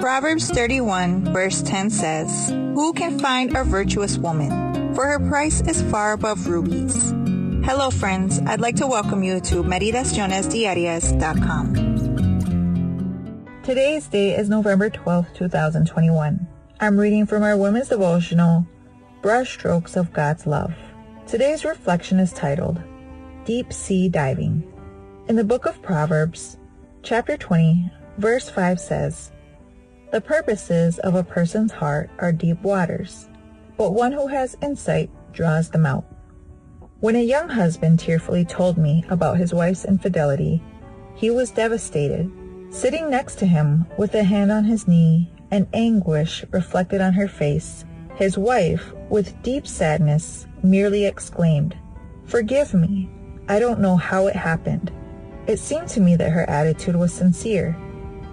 Proverbs 31 verse 10 says, "Who can find a virtuous woman? For her price is far above rubies." Hello friends, I'd like to welcome you to Meditaciones Today's date is November 12th, 2021. I'm reading from our women's devotional, Brushstrokes of God's Love. Today's reflection is titled, Deep Sea Diving. In the book of Proverbs, chapter 20, verse 5 says, "The purposes of a person's heart are deep waters, but one who has insight draws them out." When a young husband tearfully told me about his wife's infidelity, he was devastated. Sitting next to him with a hand on his knee and anguish reflected on her face, his wife, with deep sadness, merely exclaimed, "Forgive me. I don't know how it happened." It seemed to me that her attitude was sincere.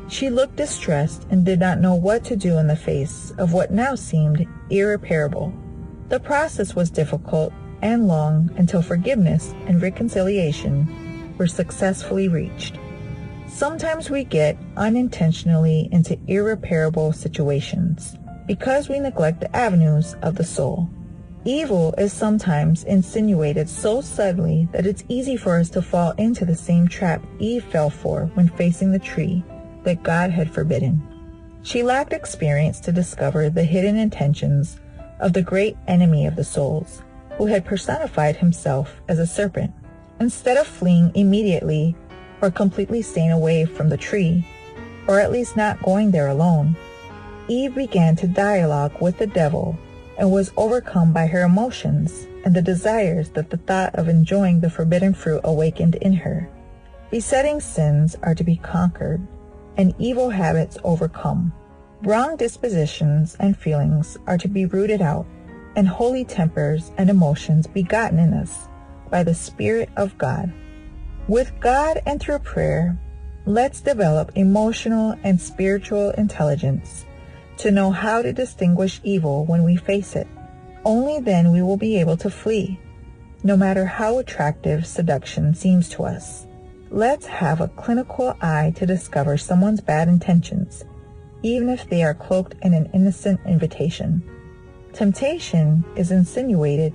She looked distressed and did not know what to do in the face of what now seemed irreparable. The process was difficult and long until forgiveness and reconciliation were successfully reached. Sometimes we get unintentionally into irreparable situations because we neglect the avenues of the soul. Evil is sometimes insinuated so subtly that it's easy for us to fall into the same trap Eve fell for when facing the tree that God had forbidden. She lacked experience to discover the hidden intentions of the great enemy of the souls, who had personified himself as a serpent. Instead of fleeing immediately or completely staying away from the tree, or at least not going there alone, Eve began to dialogue with the devil and was overcome by her emotions and the desires that the thought of enjoying the forbidden fruit awakened in her. Besetting sins are to be conquered and evil habits overcome. Wrong dispositions and feelings are to be rooted out, and holy tempers and emotions begotten in us by the Spirit of God. With God and through prayer, let's develop emotional and spiritual intelligence to know how to distinguish evil when we face it. Only then we will be able to flee, no matter how attractive seduction seems to us. Let's have a clinical eye to discover someone's bad intentions, even if they are cloaked in an innocent invitation. Temptation is insinuated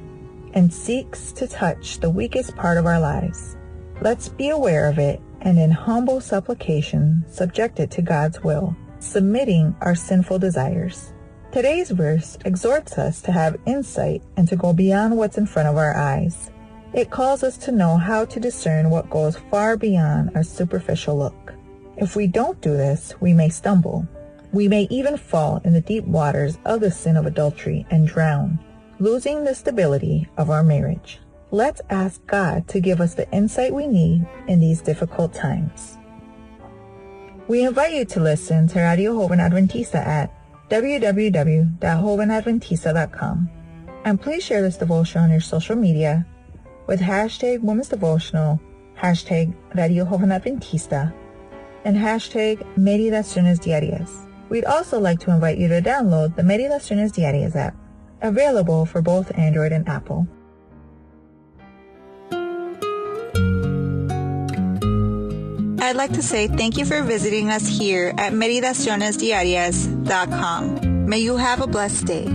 and seeks to touch the weakest part of our lives. Let's be aware of it and in humble supplication subject it to God's will, submitting our sinful desires. Today's verse exhorts us to have insight and to go beyond what's in front of our eyes. It calls us to know how to discern what goes far beyond our superficial look. If we don't do this, we may stumble. We may even fall in the deep waters of the sin of adultery and drown, losing the stability of our marriage. Let's ask God to give us the insight we need in these difficult times. We invite you to listen to Radio Joven Adventista at www.jovenadventista.com. And please share this devotion on your social media with hashtag Women's Devotional, hashtag Radio Joven Adventista, and hashtag Meditaciones Diarias. We'd also like to invite you to download the Meditaciones Diarias app, available for both Android and Apple. I'd like to say thank you for visiting us here at meditacionesdiarias.com. May you have a blessed day.